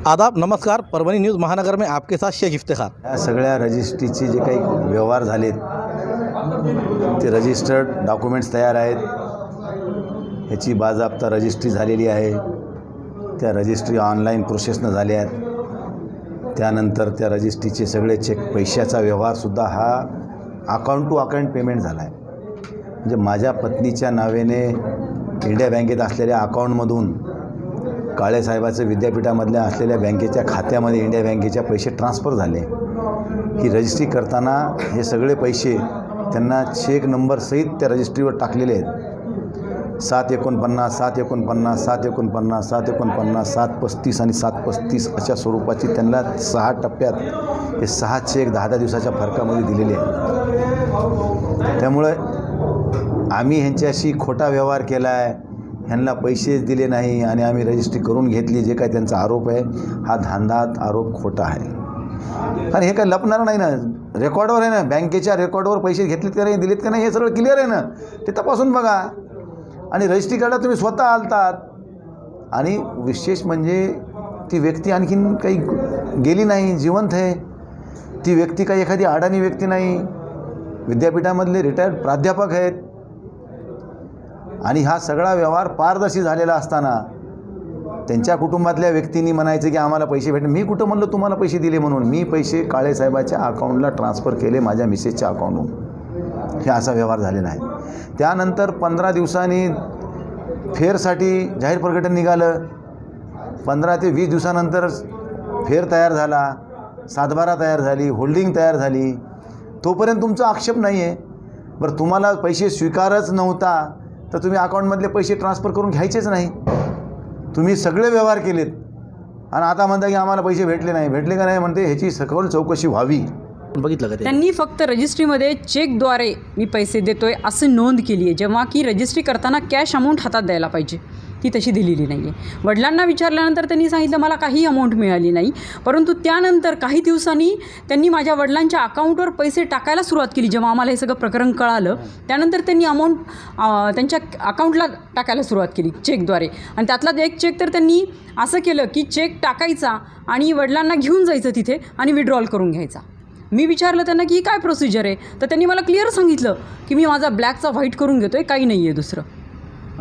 आदाब नमस्कार। परभणी न्यूज़ महानगर में आपके साथ शेख इफ्तिखार। या सगळ्या रजिस्ट्रीचे जे काही व्यवहार झालेत ते रजिस्टर्ड डॉक्युमेंट्स तयार आहेत, ह्याची बाजाबता रजिस्ट्री झालेली आहे, त्या रजिस्ट्री ऑनलाईन प्रोसेसनं झाल्या आहेत। त्यानंतर त्या रजिस्ट्रीचे सगळे चेक पैशाचा व्यवहारसुद्धा हा अकाउंट टू अकाउंट पेमेंट झाला आहे। म्हणजे माझ्या पत्नीच्या नावेने इंडिया बँकेत असलेल्या अकाउंटमधून काळेसाहेबाचं विद्यापीठामधल्या असलेल्या बँकेच्या खात्यामध्ये इंडिया बँकेच्या पैसे ट्रान्सफर झाले। ही रजिस्ट्री करताना हे सगळे पैसे त्यांना चेक नंबर सहित त्या रजिस्ट्रीवर टाकलेले आहेत। 749 749 749 749 735 आणि 735 अशा स्वरूपाची त्यांना 6 टप्प्यात हे 6 चेक 10-10 दिवसाच्या फरकामध्ये दिलेले आहेत। त्यामुळे आम्ही ह्यांच्याशी खोटा व्यवहार केला आहे, ह्यांना पैसेच दिले नाही आणि आम्ही रजिस्ट्री करून घेतली, जे काय त्यांचा आरोप आहे हा धांदात आरोप खोटा आहे। आणि हे काय लपणार नाही ना, रेकॉर्डवर आहे ना, बँकेच्या रेकॉर्डवर पैसे घेतलेत का नाही, दिलेत का नाही, हे सगळं क्लिअर आहे ना, ते तपासून बघा। आणि रजिस्ट्री कार्डात तुम्ही स्वतः आलतात आणि विशेष म्हणजे ती व्यक्ती आणखीन काही गेली नाही, जिवंत आहे ती व्यक्ती, काही एखादी अडाणी व्यक्ती नाही, विद्यापीठामधले रिटायर्ड प्राध्यापक आहेत। आणि हा सगळा व्यवहार पारदर्शी झालेला असताना त्यांच्या कुटुंबातल्या व्यक्तींनी म्हणायचं की आम्हाला पैसे भेटले। मी कुठं म्हणलं तुम्हाला पैसे दिले म्हणून? मी पैसे काळेसाहेबाच्या अकाउंटला ट्रान्सफर केले, माझ्या मिसेसच्या अकाउंटहून। हे असा व्यवहार झालेला आहे। त्यानंतर 15 दिवसांनी फेरसाठी जाहीर प्रकटन निघालं, 15 ते 20 दिवसानंतर फेर तयार झाला, सातबारा तयार झाली, होल्डिंग तयार झाली, तोपर्यंत तुमचा आक्षेप नाही आहे। बरं, तुम्हाला पैसे स्वीकारच नव्हता तर तुम्ही अकाउंटमधले पैसे ट्रान्सफर करून घ्यायचेच नाही, तुम्ही सगळे व्यवहार केलेत आणि आता म्हणता की आम्हाला पैसे भेटले नाही। भेटले का नाही म्हणते, ह्याची सखोल चौकशी व्हावी। बघितलं का त्यांनी फक्त रजिस्ट्रीमध्ये चेकद्वारे मी पैसे देतोय असं नोंद केली आहे, जेव्हा की रजिस्ट्री करताना कॅश अमाऊंट हातात द्यायला पाहिजे ती तशी दिलेली नाही आहे। वडिलांना विचारल्यानंतर त्यांनी सांगितलं मला काही अमाऊंट मिळाली नाही, परंतु त्यानंतर काही दिवसांनी त्यांनी माझ्या वडिलांच्या अकाउंटवर पैसे टाकायला सुरुवात केली। जेव्हा आम्हाला हे सगळं प्रकरण कळालं त्यानंतर त्यांनी अमाऊंट त्यांच्या अकाउंटला टाकायला सुरुवात केली चेकद्वारे। आणि त्यातला एक चेक तर त्यांनी असं केलं की चेक टाकायचा आणि वडिलांना घेऊन जायचं तिथे आणि विड्रॉल करून घ्यायचा। मी विचारलं त्यांना की ही काय प्रोसिजर आहे, तर त्यांनी मला क्लिअर सांगितलं की मी माझा ब्लॅकचा व्हाईट करून घेतो आहे, काही नाही आहे दुसरं।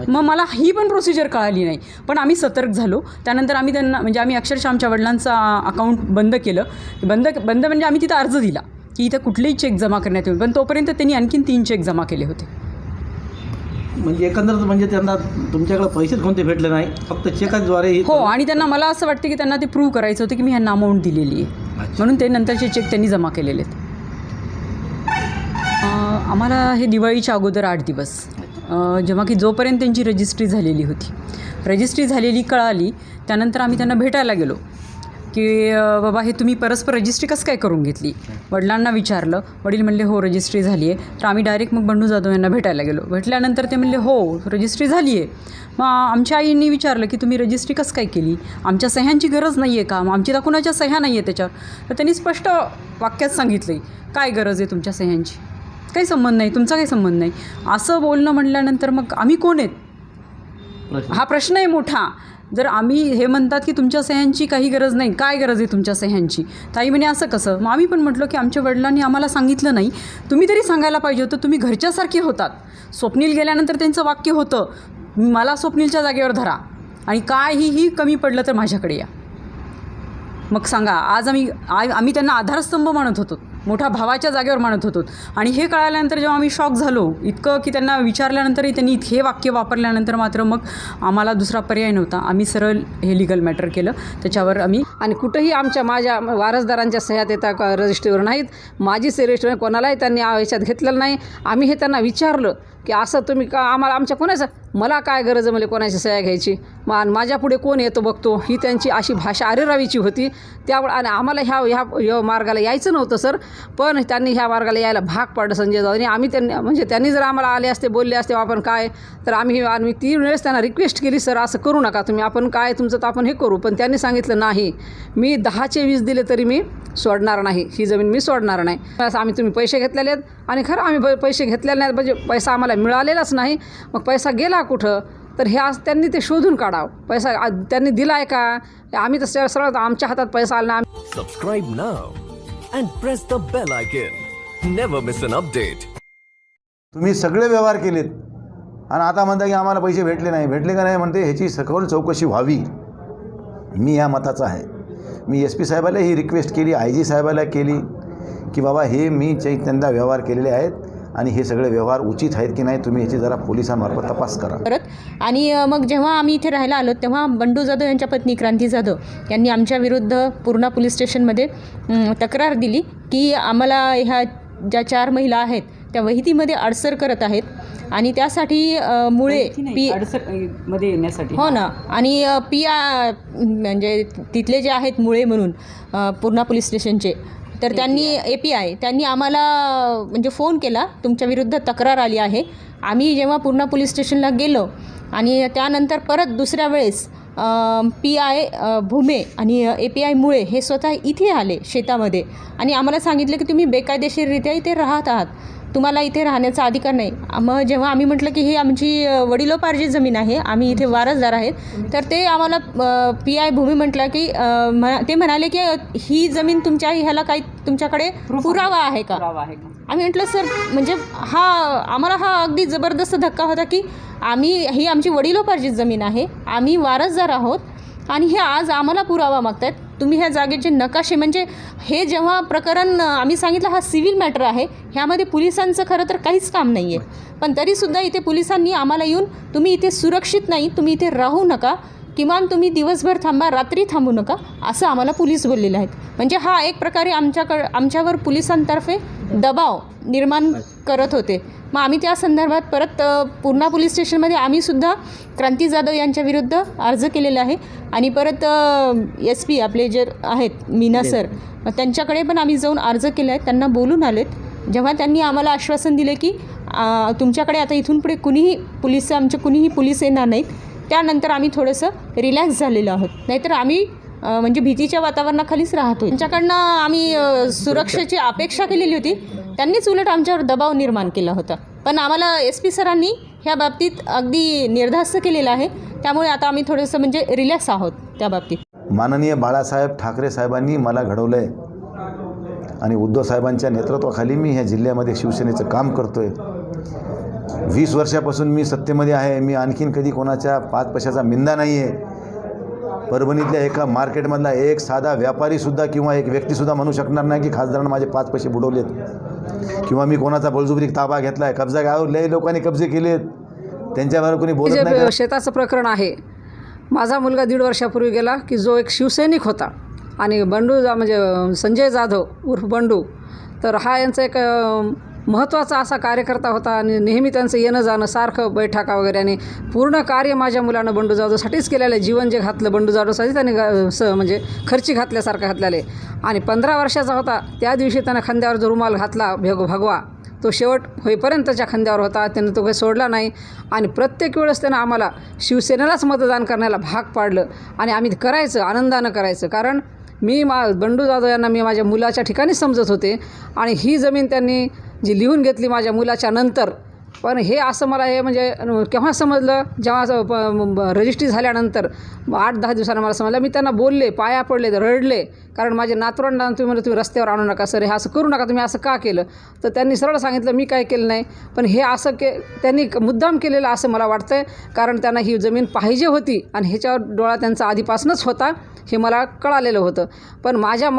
मग मला ही पण प्रोसिजर कळाली नाही, पण आम्ही सतर्क झालो। त्यानंतर आम्ही त्यांना म्हणजे आम्ही अक्षरशः आमच्या वडिलांचा अकाउंट बंद केलं। बंद म्हणजे आम्ही तिथं अर्ज दिला की इथं कुठलेही चेक जमा करण्यात येईल, पण तोपर्यंत त्यांनी आणखीन 3 चेक जमा केले होते। म्हणजे एकंदरीत म्हणजे त्यांना तुमच्याकडे पैसेच कोणते भेटले नाही, फक्त चेकाद्वारे। हो, आणि त्यांना मला असं वाटतं की त्यांना ते प्रूव्ह करायचं होतं की मी ह्यांना अमाऊंट दिलेली आहे, म्हणून ते नंतरचे चेक त्यांनी जमा केलेले आहेत। आम्हाला हे दिवाळीच्या अगोदर 8 दिवस जेव्हा की जोपर्यंत त्यांची रजिस्ट्री झालेली होती, रजिस्ट्री झालेली कळाली त्यानंतर आम्ही त्यांना भेटायला गेलो की बाबा हे तुम्ही परस्पर रजिस्ट्री कसं काय करून घेतली। वडिलांना विचारलं, वडील म्हणले हो रजिस्ट्री झाली आहे। तर आम्ही डायरेक्ट मग बंडू जाधव यांना भेटायला गेलो। भेटल्यानंतर ते म्हणले हो रजिस्ट्री झाली आहे। मग आमच्या आईंनी विचारलं की तुम्ही रजिस्ट्री कसं काय केली, आमच्या सह्यांची गरज नाही आहे का, मग आमची तर कुणाच्या सह्या नाही आहे त्याच्यावर। तर त्यांनी स्पष्ट वाक्यात सांगितलं काय गरज आहे तुमच्या सह्यांची, काही संबंध नाही, तुमचा काही संबंध नाही असं बोलणं म्हणल्यानंतर मग आम्ही कोण आहेत हा प्रश्न आहे मोठा। जर आम्ही हे म्हणतात की तुमच्या सह्यांची काही गरज नाही, काय गरज आहे तुमच्या सह्यांची, ताई म्हणे असं कसं। मग आम्ही पण म्हटलं की आमच्या वडिलांनी आम्हाला सांगितलं नाही, तुम्ही तरी सांगायला पाहिजे होतं, तुम्ही घरच्यासारखे होतात। स्वप्नील गेल्यानंतर त्यांचं वाक्य होतं मला स्वप्नीलच्या जागेवर धरा आणि काहीही कमी पडलं तर माझ्याकडे या। मग सांगा, आज आम्ही त्यांना आधारस्तंभ मानत होतो, मोठ्या भावाच्या जागेवर मानत होतो। आणि हे कळाल्यानंतर जेव्हा आम्ही शॉक झालो इतकं की त्यांना विचारल्यानंतरही त्यांनी हे वाक्य वापरल्यानंतर मात्र मग आम्हाला दुसरा पर्याय नव्हता, आम्ही सरळ हे लिगल मॅटर केलं त्याच्यावर आम्ही। आणि कुठंही माझ्या वारसदारांच्या सह्यात येतात का रजिस्ट्रीवर नाहीत, माझी रजिस्ट्री कोणालाही त्यांनी ह्याच्यात घेतलेलं नाही। आम्ही हे त्यांना विचारलं की असं तुम्ही का आम्हाला आमच्या कोणाचं, मला काय गरज आहे मला कोणाची सह्या घ्यायची, मग माझ्या पुढे कोण येतो बघतो, ही त्यांची अशी भाषा अरेरावीची होती। त्यामुळे आणि आम्हाला ह्या मार्गाला यायचं नव्हतं सर, पण त्यांनी ह्या मार्गाला यायला भाग पाडलं संजय जाधवनी। आम्ही त्यांनी जर आम्हाला आले असते बोलले असते आपण काय, तर आम्ही 3 वेळेस त्यांना रिक्वेस्ट केली सर असं करू नका तुम्ही, आपण काय तुमचं तर आपण हे करू, पण त्यांनी सांगितलं नाही मी 10चे 20 दिले तरी मी सोडणार नाही, ही जमीन मी सोडणार नाही। असं आम्ही तुम्ही पैसे घेतलेले आहेत आणि खरं आम्ही पैसे घेतलेले नाहीत, म्हणजे पैसा आम्हाला मिळालेलाच नाही, मग पैसा गेला कुठं। तर हे आज त्यांनी ते शोधून काढावं. पैसा त्यांनी दिला आहे का? आम्ही तर सरळ आमच्या हातात पैसा आला ना. Subscribe now and press the bell icon. Never miss an update. तुम्ही सगळे व्यवहार केलेत आणि आता म्हणता की आम्हाला पैसे भेटले का नाही म्हणते. ह्याची सखोल चौकशी व्हावी, मी या मताचा आहे. मी SP साहेबाला ही रिक्वेस्ट केली, IG साहेबाला केली की बाबा हे मी त्यांना व्यवहार केलेले आहेत आणि हे सगळे व्यवहार उचित आहेत की नाही, तुम्ही ह्याची जरा पोलिसांमार्फत तपास करा. परत आणि मग जेव्हा आम्ही इथे राहायला आलो तेव्हा बंडू जाधव यांच्या पत्नी क्रांती जाधव यांनी आमच्या विरुद्ध पूर्णा पोलीस स्टेशनमध्ये तक्रार दिली की आम्हाला ह्या ज्या 4 महिला आहेत त्या वहितीमध्ये अडसर करत आहेत आणि त्यासाठी मुळे मध्ये येण्यासाठी हो ना. आणि म्हणजे तिथले जे आहेत मुळे म्हणून पूर्णा पोलीस स्टेशनचे, तर त्यांनी API त्यांनी आम्हाला म्हणजे फोन केला, तुमच्या विरुद्ध तक्रार आली आहे. आम्ही जेव्हा पूर्णा पोलीस स्टेशनला गेलो आणि त्यानंतर परत दुसऱ्या वेळेस PI भूमे आणि API मुळे हे स्वतः इथे आले शेतामध्ये आणि आम्हाला सांगितलं की तुम्ही बेकायदेशीररित्या इथे राहत आहात, तुम्हाला इथे राहण्याचा अधिकार नाही. मग जेव्हा आम्ही म्हटलं की ही आमची वडिलोपार्जित जमीन आहे, आम्ही इथे वारसदार आहेत, तर ते आम्हाला PI भूमी म्हटलं की ते म्हणाले की ही जमीन ह्याला काही तुमच्याकडे पुरावा आहे का? आम्ही म्हटलं सर म्हणजे आम्हाला हा अगदी जबरदस्त धक्का होता की ही आमची वडिलोपार्जित जमीन आहे, आम्ही वारसदार आहोत आणि हे आज आम्हाला पुरावा मागतायत. तुम्ही ह्या जागेचे नकाशे म्हणजे हे जेव्हा प्रकरण आम्ही सांगितलं हा सिव्हिल मॅटर आहे, ह्यामध्ये पोलिसांचं खरं तर काहीच काम नाही आहे, पण तरीसुद्धा इथे पोलिसांनी आम्हाला येऊन तुम्ही इथे सुरक्षित नाही, तुम्ही इथे राहू नका, किमान तुम्ही दिवसभर थांबा, रात्री थांबू नका, असं आम्हाला पोलीस बोललेले आहेत. म्हणजे हा एक प्रकारे आमच्यावर पोलिसांतर्फे दबाव निर्माण करत होते. मग आम्ही त्या संदर्भात परत पूर्णा पोलीस स्टेशनमध्ये आम्हीसुद्धा क्रांती जाधव यांच्या विरुद्ध अर्ज केलेला आहे आणि परत SP आपले जे आहेत मीना सर, त्यांच्याकडे पण आम्ही जाऊन अर्ज केला आहे, त्यांना बोलून आलेत. जेव्हा त्यांनी आम्हाला आश्वासन दिले की तुमच्याकडे आता इथून पुढे आमचे कुणीही पोलीस येणार नाहीत, त्यानंतर आम्ही थोडंसं रिलॅक्स झालेलो आहोत. नाहीतर आम्ही म्हणजे भीतीच्या वातावरणाखालीच राहतो. त्यांच्याकडनं आम्ही सुरक्षेची अपेक्षा केलेली होती, त्यांनीच उलट आमच्यावर दबाव निर्माण केला होता. पण आम्हाला SP सरांनी ह्या बाबतीत अगदी निर्धास्त केलेलं आहे, त्यामुळे आता आम्ही थोडंसं म्हणजे रिलॅक्स आहोत त्या बाबतीत. माननीय बाळासाहेब ठाकरे साहेबांनी मला घडवलं आहे आणि उद्धव साहेबांच्या नेतृत्वाखाली मी ह्या जिल्ह्यामध्ये शिवसेनेचं काम करतो आहे. 20 वर्षापासून मी सत्तेमध्ये आहे. मी आणखीन कधी कोणाच्या 5 पैशाचा मिंदा नाही आहे. परभणीतल्या एका मार्केटमधला एक साधा व्यापारीसुद्धा किंवा एक व्यक्तीसुद्धा म्हणू शकणार नाही की खासदारांना माझे 5 पैसे बुडवलेत किंवा मी कोणाचा बळजुबरी ताबा घेतला आहे, कब्जा लय लोकांनी कब्जे केलेत, त्यांच्यावर कोणी बोलत नाही. शेताचं प्रकरण आहे. माझा मुलगा 1.5 वर्षापूर्वी गेला की जो एक शिवसैनिक होता आणि म्हणजे संजय जाधव उर्फ बंडू, तर हा यांचा एक महत्त्वाचा असा कार्यकर्ता होता आणि नेहमी त्यांचं येणं जाणं सारखं बैठका वगैरे आणि पूर्ण कार्य माझ्या मुलानं बंडू जाधवसाठीच केलेलं आहे. जीवन जे घातलं बंडू जाधवसाठी त्याने म्हणजे खर्ची घातल्यासारखं घातलेलं आहे. आणि 15 वर्षाचा होता त्या दिवशी त्यानं खांद्यावर जो रुमाल घातला भगवा, तो शेवट होईपर्यंतच्या खांद्यावर होता, त्यानं तो काही सोडला नाही. आणि प्रत्येक वेळेस त्यानं आम्हाला शिवसेनेलाच मतदान करण्याला भाग पाडलं आणि आम्ही करायचं, आनंदानं करायचं. कारण मी बंडू जाधव यांना मी माझ्या मुलाच्या ठिकाणी समजत होते आणि ही जमीन त्यांनी जी लिहून घेतली माझ्या मुलाच्या नंतर. पण हे असं मला हे म्हणजे केव्हा समजलं, जेव्हा रजिस्ट्री झाल्यानंतर 8-10 दिवसांना मला समजलं. मी त्यांना बोलले, पाया पडले, रडले, कारण माझे नातवंडांना तुम्ही रस्त्यावर आणू नका सर, हे असं करू नका, तुम्ही असं का केलं. तर त्यांनी सरळ सांगितलं मी काय केलं नाही, पण हे असं त्यांनी मुद्दाम केलेलं असं मला वाटतं आहे. कारण त्यांना ही जमीन पाहिजे होती आणि ह्याच्यावर डोळा त्यांचा आधीपासूनच होता, हे मला कळालेलं होतं. पण म्हणजे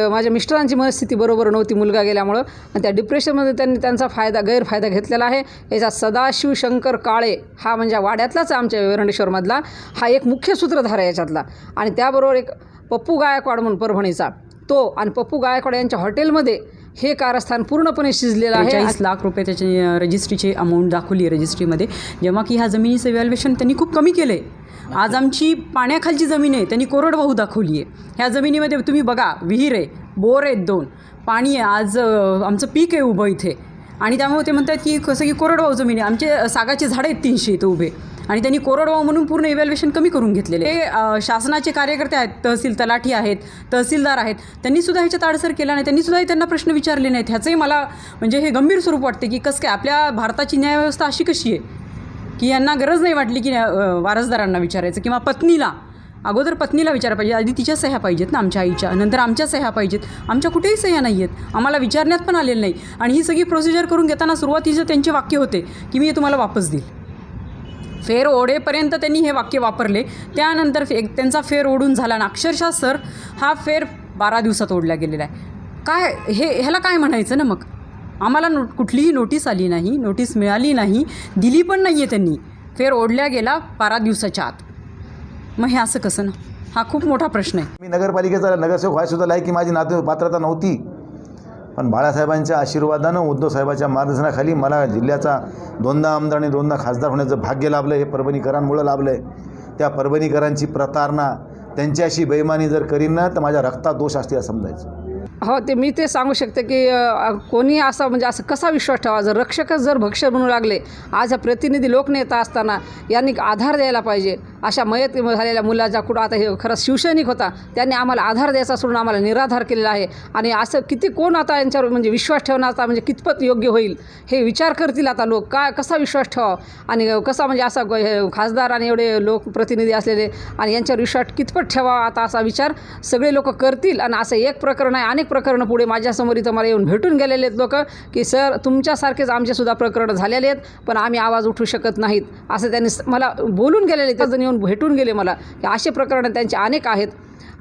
माझ्या मिस्टरांची मनस्थिती बरोबर नव्हती मुलगा गेल्यामुळं आणि त्या डिप्रेशनमध्ये त्यांनी त्यांचा गैरफायदा घेतलेला आहे. याचा सदाशिव शंकर काळे हा म्हणजे वाड्यातलाच आमच्या वेरंडेश्वरमधला हा एक मुख्य सूत्रधार आहे याच्यातला. आणि त्याबरोबर एक पप्पू गायकवाड म्हणून परभणीचा तो आणि पप्पू गायकवाड यांच्या हॉटेलमध्ये हे कारस्थान पूर्णपणे शिजलेलं आहे. 40 लाख रुपये त्याची रजिस्ट्रीची अमाऊंट दाखवली आहे रजिस्ट्रीमध्ये, जेव्हा की ह्या जमिनीचं इव्हॅल्युएशन त्यांनी खूप कमी केलं आहे. आज आमची पाण्याखालची जमीन आहे, त्यांनी कोरडवाहू दाखवली आहे. ह्या जमिनीमध्ये तुम्ही बघा, विहीर आहे, बोर आहेत 2, पाणी आहे, आज आमचं पीक आहे उभं इथे आणि त्यामुळे ते म्हणतात की कसं की कोरडवाहू जमीन आहे. आमचे सागाचे झाडं आहेत 300 इथं उभे आणि त्यांनी कोरडवाहू म्हणून पूर्ण इव्हॅल्युएशन कमी करून घेतलेले. हे शासनाचे कार्यकर्ते आहेत, तहसील तलाठी आहेत, तहसीलदार आहेत, त्यांनीसुद्धा ह्याच्यात आडसर केला नाही, त्यांनीसुद्धा त्यांना प्रश्न विचारले नाहीत. ह्याचंही मला म्हणजे हे गंभीर स्वरूप वाटते की कसं काय आपल्या भारताची न्यायव्यवस्था अशी कशी आहे. की यांना गरज नाही वाटली की वारसदारांना विचारायचं किंवा पत्नीला, अगोदर पत्नीला विचारायला पाहिजे, आधी तिच्या सह्या पाहिजेत ना आमच्या आईच्या, नंतर आमच्या सह्या पाहिजेत. आमच्या कुठेही सह्या नाही आहेत, आम्हाला विचारण्यात पण आलेलं नाही. आणि ही सगळी प्रोसिजर करून घेताना सुरुवातीचं त्यांचे वाक्य होते की मी हे तुम्हाला वापस देईल. फेर ओढेपर्यंत त्यांनी हे वाक्य वापरले. त्यानंतर त्यांचा फेर ओढून झाला ना, अक्षरशः सर हा फेर 12 दिवसात ओढला गेलेला आहे. काय ह्याला काय म्हणायचं ना? मग आम्हाला कुठलीही नोटीस आली नाही, नोटीस मिळाली नाही, दिली पण नाही आहे त्यांनी. फेर ओढल्या गेला 12 दिवसाच्या आत. मग हे असं कसं ना? हा खूप मोठा प्रश्न आहे. मी नगरपालिकेचा नगरसेवक व्हायसुद्धा लायकी माझी पात्रता नव्हती, पण बाळासाहेबांच्या आशीर्वादानं, उद्धवसाहेबांच्या मार्गदर्शनाखाली मला जिल्ह्याचा 2दा आमदार आणि 2दा खासदार होण्याचं भाग्य लाभलं. हे परभणीकरांमुळं लाभलं आहे. त्या परभणीकरांची प्रतारणा, त्यांच्याशी बेईमानी जर करीन ना तर माझ्या रक्तात दोष असते असं समजायचं. हो, ते मी ते सांगू शकते की कोणी असं म्हणजे असं कसा विश्वास ठेवा? जर रक्षकच जर भक्ष बनू लागले, आज हा प्रतिनिधी लोकनेता असताना यांनी आधार द्यायला पाहिजे. अशा मयत झालेल्या मुलाचा कुठं आता हे खरंच शिवसैनिक होता, त्यांनी आम्हाला आधार द्यायचा सोडून आम्हाला निराधार केलेला आहे. आणि असं किती कोण आता यांच्यावर म्हणजे विश्वास ठेवणार आता, म्हणजे कितपत योग्य होईल हे विचार करतील आता लोक. काय कसा विश्वास ठेवा आणि कसा म्हणजे असा खासदार आणि एवढे लोकप्रतिनिधी असलेले आणि यांच्यावर विश्वास कितपत ठेवा, आता असा विचार सगळे लोक करतील. आणि असं एक प्रकरण आहे, अनेक प्रकरणं पुढे माझ्यासमोर इथं मला येऊन भेटून गेलेले आहेत लोक की सर तुमच्यासारखेच आमचेसुद्धा प्रकरणं झालेले आहेत, पण आम्ही आवाज उठवू शकत नाहीत असं त्यांनी मला बोलून गेलेले. त्याजण येऊन भेटून गेले मला की असे प्रकरणं त्यांचे अनेक आहेत.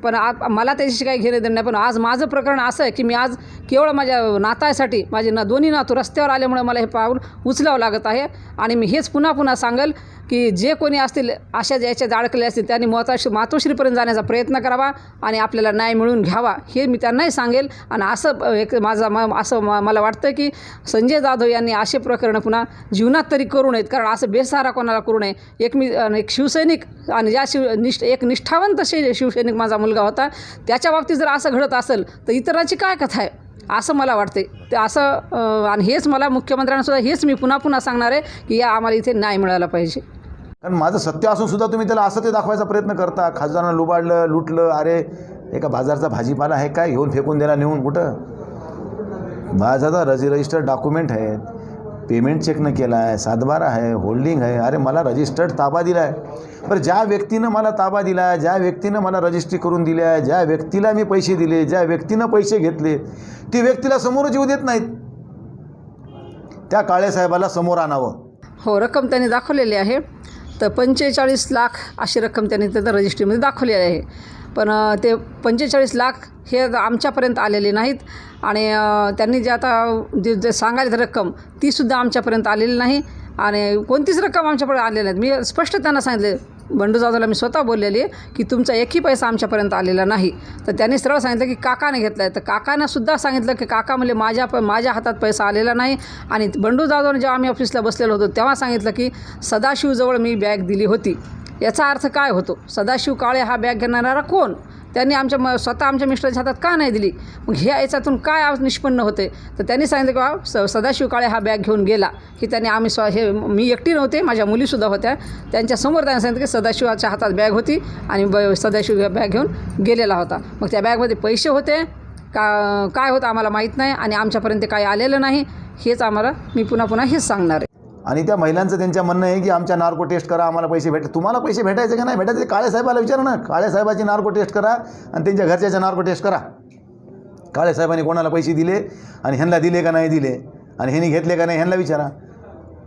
पण मला त्याच्याशी काही घेणं देणं नाही. पण आज माझं प्रकरण असं आहे की मी आज केवळ माझ्या नातासाठी माझे दोन्ही नातू रस्त्यावर आल्यामुळे मला हे पाऊल उचलावं लागत आहे. आणि मी हेच पुन्हा पुन्हा सांगेल की जे कोणी असतील अशा याच्यात अडकले असतील त्यांनी मातोश्रीपर्यंत जाण्याचा प्रयत्न करावा आणि आपल्याला न्याय मिळवून घ्यावा हे मी त्यांनाही सांगेल. आणि असं एक मला वाटतं की संजय जाधव यांनी असे प्रकरणं पुन्हा जीवनात तरी करू नयेत, कारण असं बेसहारा कोणाला करू नये. एक शिवसैनिक आणि ज्या एक निष्ठावंत शिवसैनिक माझा मुलगा होता, त्याच्या बाबतीत जर असं घडत असेल तर इतरांची काय कथा आहे असं मला वाटते. ते असं आणि हेच मला मुख्यमंत्र्यांनासुद्धा हेच मी पुन्हा पुन्हा सांगणार आहे की या आम्हाला इथे न्याय मिळाला पाहिजे. कारण माझं सत्य असून सुद्धा तुम्ही त्याला असं ते दाखवायचा प्रयत्न करता. खासदारांना लुबाडलं, लुटलं. अरे एका बाजारचा भाजीपाला आहे काय घेऊन फेकून दिला नेऊन कुठं? माझा रजिस्टर्ड डॉक्युमेंट आहेत, पेमेंट चेक न केला आहे, 7/12 आहे, होल्डिंग आहे. अरे मला रजिस्टर्ड ताबा दिला आहे. बरं ज्या व्यक्तीनं मला ताबा दिला आहे, ज्या व्यक्तीनं मला रजिस्ट्री करून दिली आहे, ज्या व्यक्तीला मी पैसे दिले, ज्या व्यक्तीनं पैसे घेतले, ती व्यक्तीला समोरच येऊ देत नाहीत. त्या काळेसाहेबाला समोर आणावं. हो, रक्कम त्यांनी दाखवलेली आहे. तर 45 लाख अशी रक्कम त्यांनी त्याचं रजिस्ट्रीमध्ये दाखवलेली आहे. पण ते 45 लाख हे आमच्यापर्यंत आलेले नाहीत. आणि त्यांनी जे आता जे सांगायला रक्कम तीसुद्धा आमच्यापर्यंत आलेली नाही. आणि कोणतीच रक्कम आमच्यापर्यंत आलेली नाहीत. मी स्पष्ट त्यांना सांगितले, बंडू जाधवला मी स्वतः बोललेली आहे की तुमचा एकही पैसा आमच्यापर्यंत आलेला नाही. तर त्यांनी सरळ सांगितलं की काकाने घेतला आहे. तर काकांनासुद्धा सांगितलं की काका म्हणले माझ्या हातात पैसा आलेला नाही. आणि बंडू जाधवने जेव्हा आम्ही ऑफिसला बसलेलो होतो तेव्हा सांगितलं की सदाशिवजवळ मी बॅग दिली होती. याचा अर्थ काय होतो? सदाशिव काळे हा बॅग घेणारा कोण? त्यांनी स्वतः आमच्या मिस्टरांच्या हातात का नाही दिली? मग हे याच्यातून काय निष्पन्न होते? तर त्यांनी सांगितलं की सदाशिव काळे हा बॅग घेऊन गेला की त्यांनी मी एकटी नव्हते, माझ्या मुलीसुद्धा होत्या, त्यांच्यासमोर त्यांनी सांगितलं की सदाशिवाच्या हातात बॅग होती आणि सदाशिव बॅग घेऊन गेलेला होता. मग त्या बॅगमध्ये पैसे होते का काय होतं आम्हाला माहीत नाही आणि आमच्यापर्यंत काही आलेलं नाही. हेच मी पुन्हा पुन्हा हेच सांगणार आहे. आणि त्या महिलांचं त्यांच्या म्हणणं आहे की आमच्या नार्को टेस्ट करा, आम्हाला पैसे तुम्हाला पैसे भेटायचे का नाही भेटायचे? काळेसाहेबाला विचारा ना. काळेसाहेबाची नार्को टेस्ट करा आणि त्यांच्या घरच्याच्या नार्को टेस्ट करा. काळेसाहेबांनी कोणाला पैसे दिले आणि ह्यांना दिले का नाही दिले आणि ह्यांनी घेतले का नाही ह्यांना विचारा.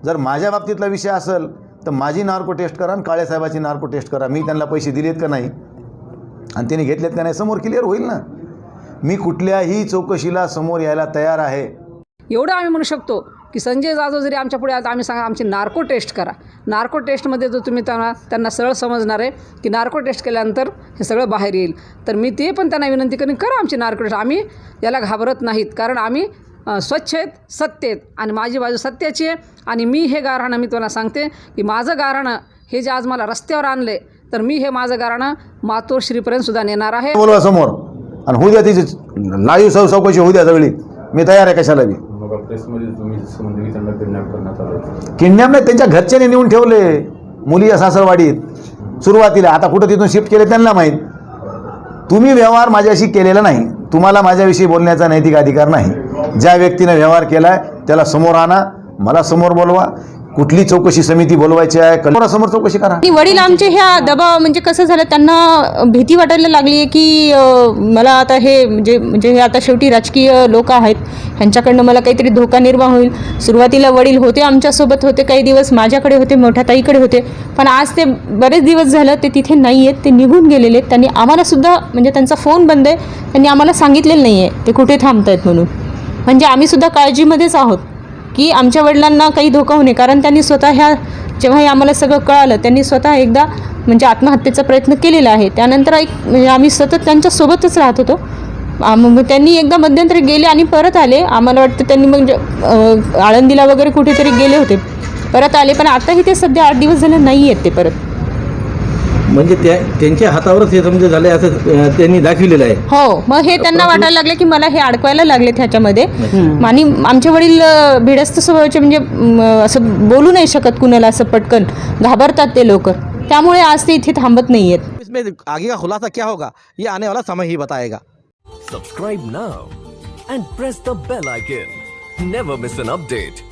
जर माझ्या बाबतीतला विषय असेल तर माझी नार्को टेस्ट करा आणि काळेसाहेबाची नार्को टेस्ट करा. मी त्यांना पैसे दिलेत का नाही आणि त्यांनी घेतलेत का नाही समोर क्लिअर होईल ना. मी कुठल्याही चौकशीला समोर यायला तयार आहे. एवढं आम्ही म्हणू शकतो की संजय जाधव जरी आमच्या पुढे आला तर आम्ही सांगा आमची नार्को टेस्ट करा. नार्को टेस्टमध्ये जर तुम्ही त्यांना सरळ समजणार आहे की नार्को टेस्ट केल्यानंतर हे सगळं बाहेर येईल, तर मी ते पण त्यांना विनंती करेन करा आमची नार्को टेस्ट. आम्ही याला घाबरत नाहीत, कारण आम्ही स्वच्छ आहेत, सत्य आहेत आणि माझी बाजू सत्याची आहे. आणि मी हे गारहाणं मी तुम्हाला सांगते की माझं गारहाणं हे जे आज मला रस्त्यावर आणले, तर मी हे माझं गारहाणं मातोश्रीपर्यंत सुद्धा नेणार आहे. बोलवा समोर आणि होऊ द्या तिची लाईव्ह चौकशी होऊ द्या सगळी. मी तयार आहे कशाला बी. किडनॅप नाही, त्यांच्या घरच्यांनी नेऊन ठेवले मुलीच्या सासरवाडीत सुरुवातीला. आता कुठं तिथून शिफ्ट केले त्यांना माहीत. तुम्ही व्यवहार माझ्याशी केलेला नाही, तुम्हाला माझ्याविषयी बोलण्याचा नैतिक अधिकार नाही. ज्या व्यक्तीने व्यवहार केला आहे त्याला समोर आणा, मला समोर बोलवा. कुठली चौकशी समिती बोलवायची आहे कलेक्टरासमोर चौकशी करा. आणि वडील आमचे ह्या दबाव म्हणजे कसं झालं, त्यांना भीती वाटायला लागली आहे की मला आता हे म्हणजे हे आता शेवटी राजकीय लोक आहेत, ह्यांच्याकडनं मला काहीतरी धोका निर्माण होईल. सुरुवातीला वडील होते आमच्यासोबत, होते काही दिवस माझ्याकडे होते, मोठ्या ताईकडे होते, पण आज ते बरेच दिवस झालं ते तिथे नाही आहेत, ते निघून गेलेले आहेत. त्यांनी आम्हालासुद्धा म्हणजे त्यांचा फोन बंद आहे, त्यांनी आम्हाला सांगितलेलं नाही आहे ते कुठे थांबत आहेत म्हणून. म्हणजे आम्हीसुद्धा काळजीमध्येच आहोत की आमच्या वडिलांना काही धोका होऊ नये. कारण त्यांनी स्वतः जेव्हा हे आम्हाला सगळं कळालं, त्यांनी स्वतः एकदा म्हणजे आत्महत्येचा प्रयत्न केलेला आहे. त्यानंतर म्हणजे आम्ही सतत त्यांच्यासोबतच राहत होतो. मग त्यांनी एकदा मध्यंतरी गेले आणि परत आले. आम्हाला वाटतं त्यांनी म्हणजे आळंदीला वगैरे कुठेतरी गेले होते, परत आले. पण आताही ते सध्या 8 दिवस झाले नाही आहेत ते परत. म्हणजे त्यांच्या हातावरच हे समजा झालं असं त्यांनी दाखविलेलं आहे. हो, मग हे त्यांना वाटायला लागले की मला हे अडकवायला लागले ह्याच्यामध्ये. आणि आमचे वडील भिडस्त स्वभावाचे, म्हणजे असं बोलू नाही शकत कुणाला असं पटकन, घाबरतात ते लोक. त्यामुळे आज ते इथे थांबत नाही आहेत. इसमें आगे का खुलासा क्या होगा ये आने वाला समय ही बताएगा. Subscribe now and press the bell icon. Never miss an update.